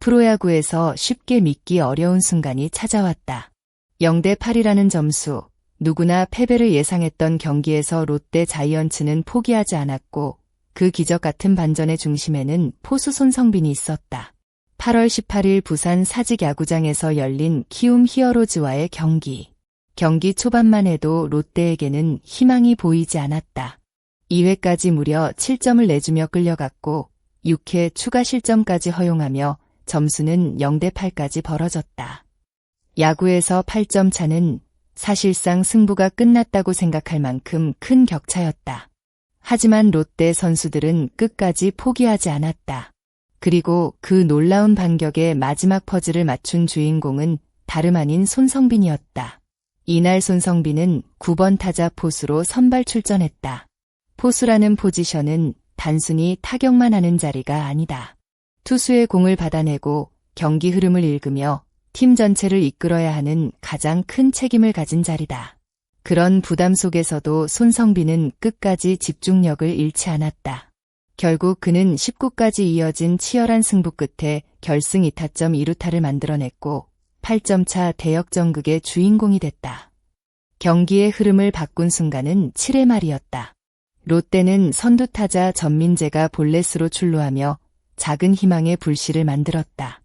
프로야구에서 쉽게 믿기 어려운 순간이 찾아왔다. 0대8이라는 점수, 누구나 패배를 예상했던 경기에서 롯데 자이언츠는 포기하지 않았고 그 기적 같은 반전의 중심에는 포수 손성빈이 있었다. 8월 18일 부산 사직야구장에서 열린 키움 히어로즈와의 경기. 경기 초반만 해도 롯데에게는 희망이 보이지 않았다. 2회까지 무려 7점을 내주며 끌려갔고 6회 추가 실점까지 허용하며 점수는 0대8까지 벌어졌다. 야구에서 8점 차는 사실상 승부가 끝났다고 생각할 만큼 큰 격차였다. 하지만 롯데 선수들은 끝까지 포기하지 않았다. 그리고 그 놀라운 반격의 마지막 퍼즐을 맞춘 주인공은 다름 아닌 손성빈이었다. 이날 손성빈은 9번 타자 포수로 선발 출전했다. 포수라는 포지션은 단순히 타격만 하는 자리가 아니다. 투수의 공을 받아내고 경기 흐름을 읽으며 팀 전체를 이끌어야 하는 가장 큰 책임을 가진 자리다. 그런 부담 속에서도 손성빈은 끝까지 집중력을 잃지 않았다. 결국 그는 19까지 이어진 치열한 승부 끝에 결승 2타점 2루타를 만들어냈고 8점 차 대역전극의 주인공이 됐다. 경기의 흐름을 바꾼 순간은 7회 말이었다. 롯데는 선두타자 전민재가 볼넷으로 출루하며 작은 희망의 불씨를 만들었다.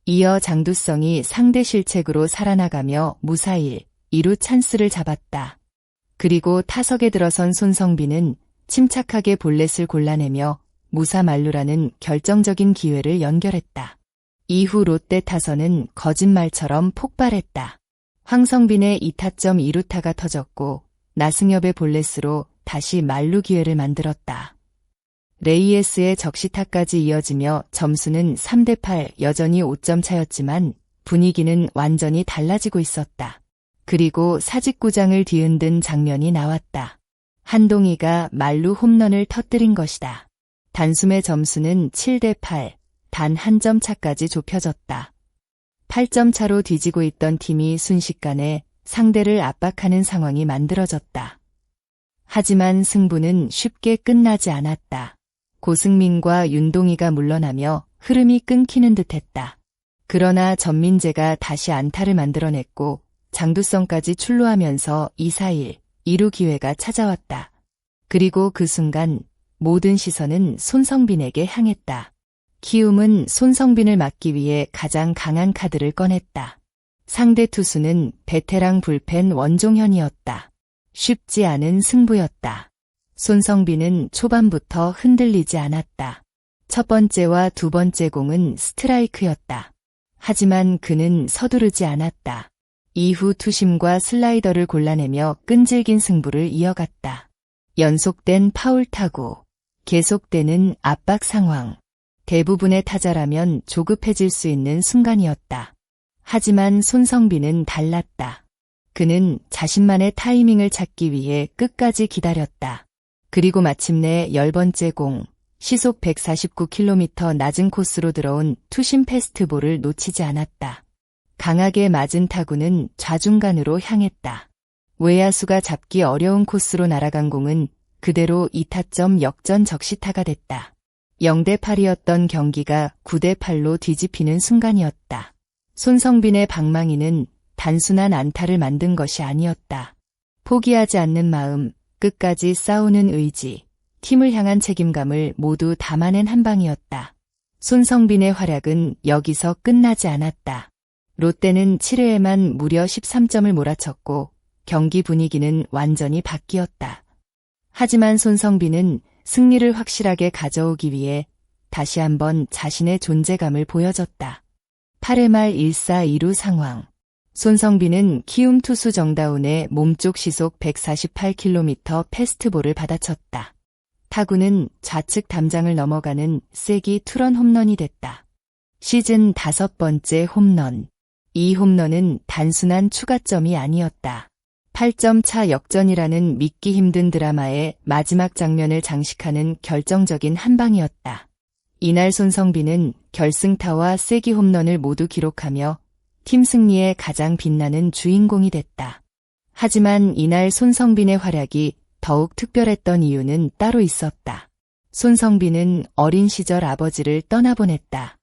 이어 장두성이 상대 실책으로 살아나가며 무사일 2루 찬스를 잡았다. 그리고 타석에 들어선 손성빈은 침착하게 볼넷을 골라내며 무사 만루라는 결정적인 기회를 연결했다. 이후 롯데 타선은 거짓말처럼 폭발했다. 황성빈의 2타점 2루타가 터졌고 나승엽의 볼넷으로 다시 만루 기회를 만들었다. 레이에스의 적시타까지 이어지며 점수는 3대8 여전히 5점 차였지만 분위기는 완전히 달라지고 있었다. 그리고 사직구장을 뒤흔든 장면이 나왔다. 한동희가 만루 홈런을 터뜨린 것이다. 단숨에 점수는 7대8, 단 한 점 차까지 좁혀졌다. 8점 차로 뒤지고 있던 팀이 순식간에 상대를 압박하는 상황이 만들어졌다. 하지만 승부는 쉽게 끝나지 않았다. 고승민과 윤동희가 물러나며 흐름이 끊기는 듯했다. 그러나 전민재가 다시 안타를 만들어냈고 장두성까지 출루하면서 2-4-1, 2루 기회가 찾아왔다. 그리고 그 순간 모든 시선은 손성빈에게 향했다. 키움은 손성빈을 막기 위해 가장 강한 카드를 꺼냈다. 상대 투수는 베테랑 불펜 원종현이었다. 쉽지 않은 승부였다. 손성빈은 초반부터 흔들리지 않았다. 첫 번째와 두 번째 공은 스트라이크였다. 하지만 그는 서두르지 않았다. 이후 투심과 슬라이더를 골라내며 끈질긴 승부를 이어갔다. 연속된 파울 타구, 계속되는 압박 상황. 대부분의 타자라면 조급해질 수 있는 순간이었다. 하지만 손성빈은 달랐다. 그는 자신만의 타이밍을 찾기 위해 끝까지 기다렸다. 그리고 마침내 10번째 공, 시속 149km 낮은 코스로 들어온 투심 패스트볼을 놓치지 않았다. 강하게 맞은 타구는 좌중간으로 향했다. 외야수가 잡기 어려운 코스로 날아간 공은 그대로 2타점 역전 적시타가 됐다. 0대8이었던 경기가 9대8로 뒤집히는 순간이었다. 손성빈의 방망이는 단순한 안타를 만든 것이 아니었다. 포기하지 않는 마음, 끝까지 싸우는 의지, 팀을 향한 책임감을 모두 담아낸 한 방이었다. 손성빈의 활약은 여기서 끝나지 않았다. 롯데는 7회에만 무려 13점을 몰아쳤고 경기 분위기는 완전히 바뀌었다. 하지만 손성빈은 승리를 확실하게 가져오기 위해 다시 한번 자신의 존재감을 보여줬다. 8회 말 1-4-2루 상황. 손성빈은 키움 투수 정다운의 몸쪽 시속 148km 패스트볼을 받아쳤다. 타구는 좌측 담장을 넘어가는 쐐기 투런 홈런이 됐다. 시즌 5번째 홈런. 이 홈런은 단순한 추가점이 아니었다. 8점 차 역전이라는 믿기 힘든 드라마의 마지막 장면을 장식하는 결정적인 한 방이었다. 이날 손성빈은 결승타와 쐐기 홈런을 모두 기록하며 팀 승리의 가장 빛나는 주인공이 됐다. 하지만 이날 손성빈의 활약이 더욱 특별했던 이유는 따로 있었다. 손성빈은 어린 시절 아버지를 떠나보냈다.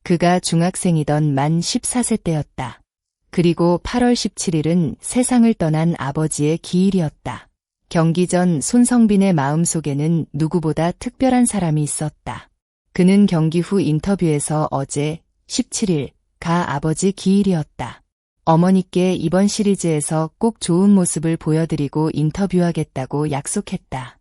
그가 중학생이던 만 14세 때였다. 그리고 8월 17일은 세상을 떠난 아버지의 기일이었다. 경기 전 손성빈의 마음속에는 누구보다 특별한 사람이 있었다. 그는 경기 후 인터뷰에서 어제 17일가 아버지 기일이었다. 어머니께 이번 시리즈에서 꼭 좋은 모습을 보여드리고 인터뷰하겠다고 약속했다.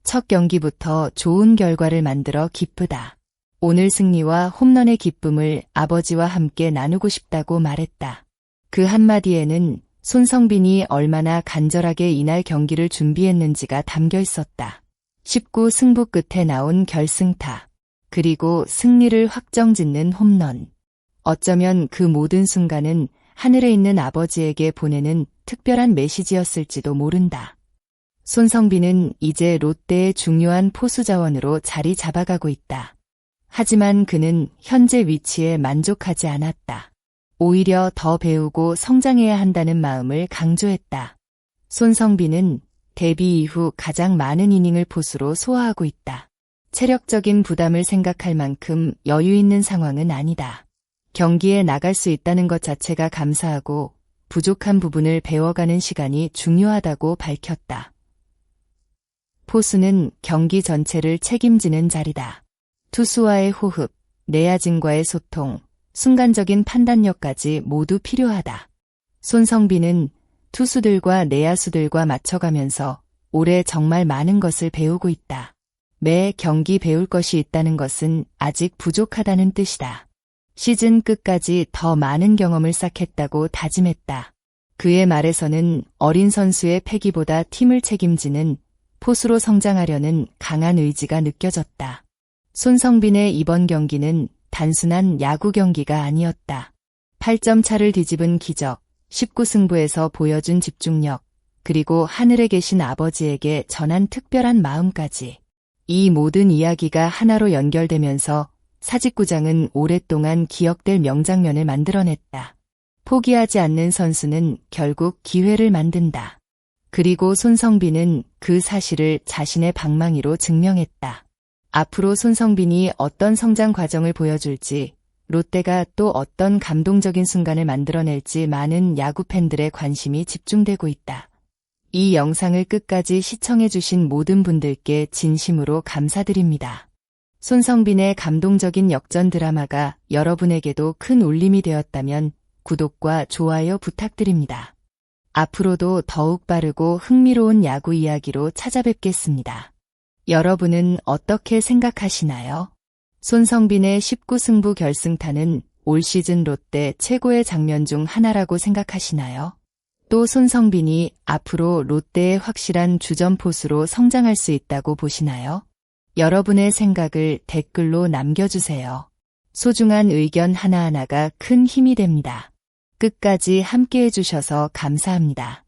첫 경기부터 좋은 결과를 만들어 기쁘다. 오늘 승리와 홈런의 기쁨을 아버지와 함께 나누고 싶다고 말했다. 그 한마디에는 손성빈이 얼마나 간절하게 이날 경기를 준비했는지가 담겨 있었다. 19 승부 끝에 나온 결승타, 그리고 승리를 확정짓는 홈런. 어쩌면 그 모든 순간은 하늘에 있는 아버지에게 보내는 특별한 메시지였을지도 모른다. 손성빈은 이제 롯데의 중요한 포수 자원으로 자리 잡아가고 있다. 하지만 그는 현재 위치에 만족하지 않았다. 오히려 더 배우고 성장해야 한다는 마음을 강조했다. 손성빈은 데뷔 이후 가장 많은 이닝을 포수로 소화하고 있다. 체력적인 부담을 생각할 만큼 여유 있는 상황은 아니다. 경기에 나갈 수 있다는 것 자체가 감사하고 부족한 부분을 배워가는 시간이 중요하다고 밝혔다. 포수는 경기 전체를 책임지는 자리다. 투수와의 호흡, 내야진과의 소통, 순간적인 판단력까지 모두 필요하다. 손성빈은 투수들과 내야수들과 맞춰가면서 올해 정말 많은 것을 배우고 있다. 매 경기 배울 것이 있다는 것은 아직 부족하다는 뜻이다. 시즌 끝까지 더 많은 경험을 쌓겠다고 다짐했다. 그의 말에서는 어린 선수의 패기보다 팀을 책임지는 포수로 성장하려는 강한 의지가 느껴졌다. 손성빈의 이번 경기는 단순한 야구 경기가 아니었다. 8점 차를 뒤집은 기적, 19승부에서 보여준 집중력, 그리고 하늘에 계신 아버지에게 전한 특별한 마음까지. 이 모든 이야기가 하나로 연결되면서 사직구장은 오랫동안 기억될 명장면을 만들어냈다. 포기하지 않는 선수는 결국 기회를 만든다. 그리고 손성빈은 그 사실을 자신의 방망이로 증명했다. 앞으로 손성빈이 어떤 성장 과정을 보여줄지, 롯데가 또 어떤 감동적인 순간을 만들어낼지 많은 야구 팬들의 관심이 집중되고 있다. 이 영상을 끝까지 시청해주신 모든 분들께 진심으로 감사드립니다. 손성빈의 감동적인 역전 드라마가 여러분에게도 큰 울림이 되었다면 구독과 좋아요 부탁드립니다. 앞으로도 더욱 빠르고 흥미로운 야구 이야기로 찾아뵙겠습니다. 여러분은 어떻게 생각하시나요? 손성빈의 19승부 결승타는 올 시즌 롯데 최고의 장면 중 하나라고 생각하시나요? 또 손성빈이 앞으로 롯데의 확실한 주전 포수로 성장할 수 있다고 보시나요? 여러분의 생각을 댓글로 남겨주세요. 소중한 의견 하나하나가 큰 힘이 됩니다. 끝까지 함께해 주셔서 감사합니다.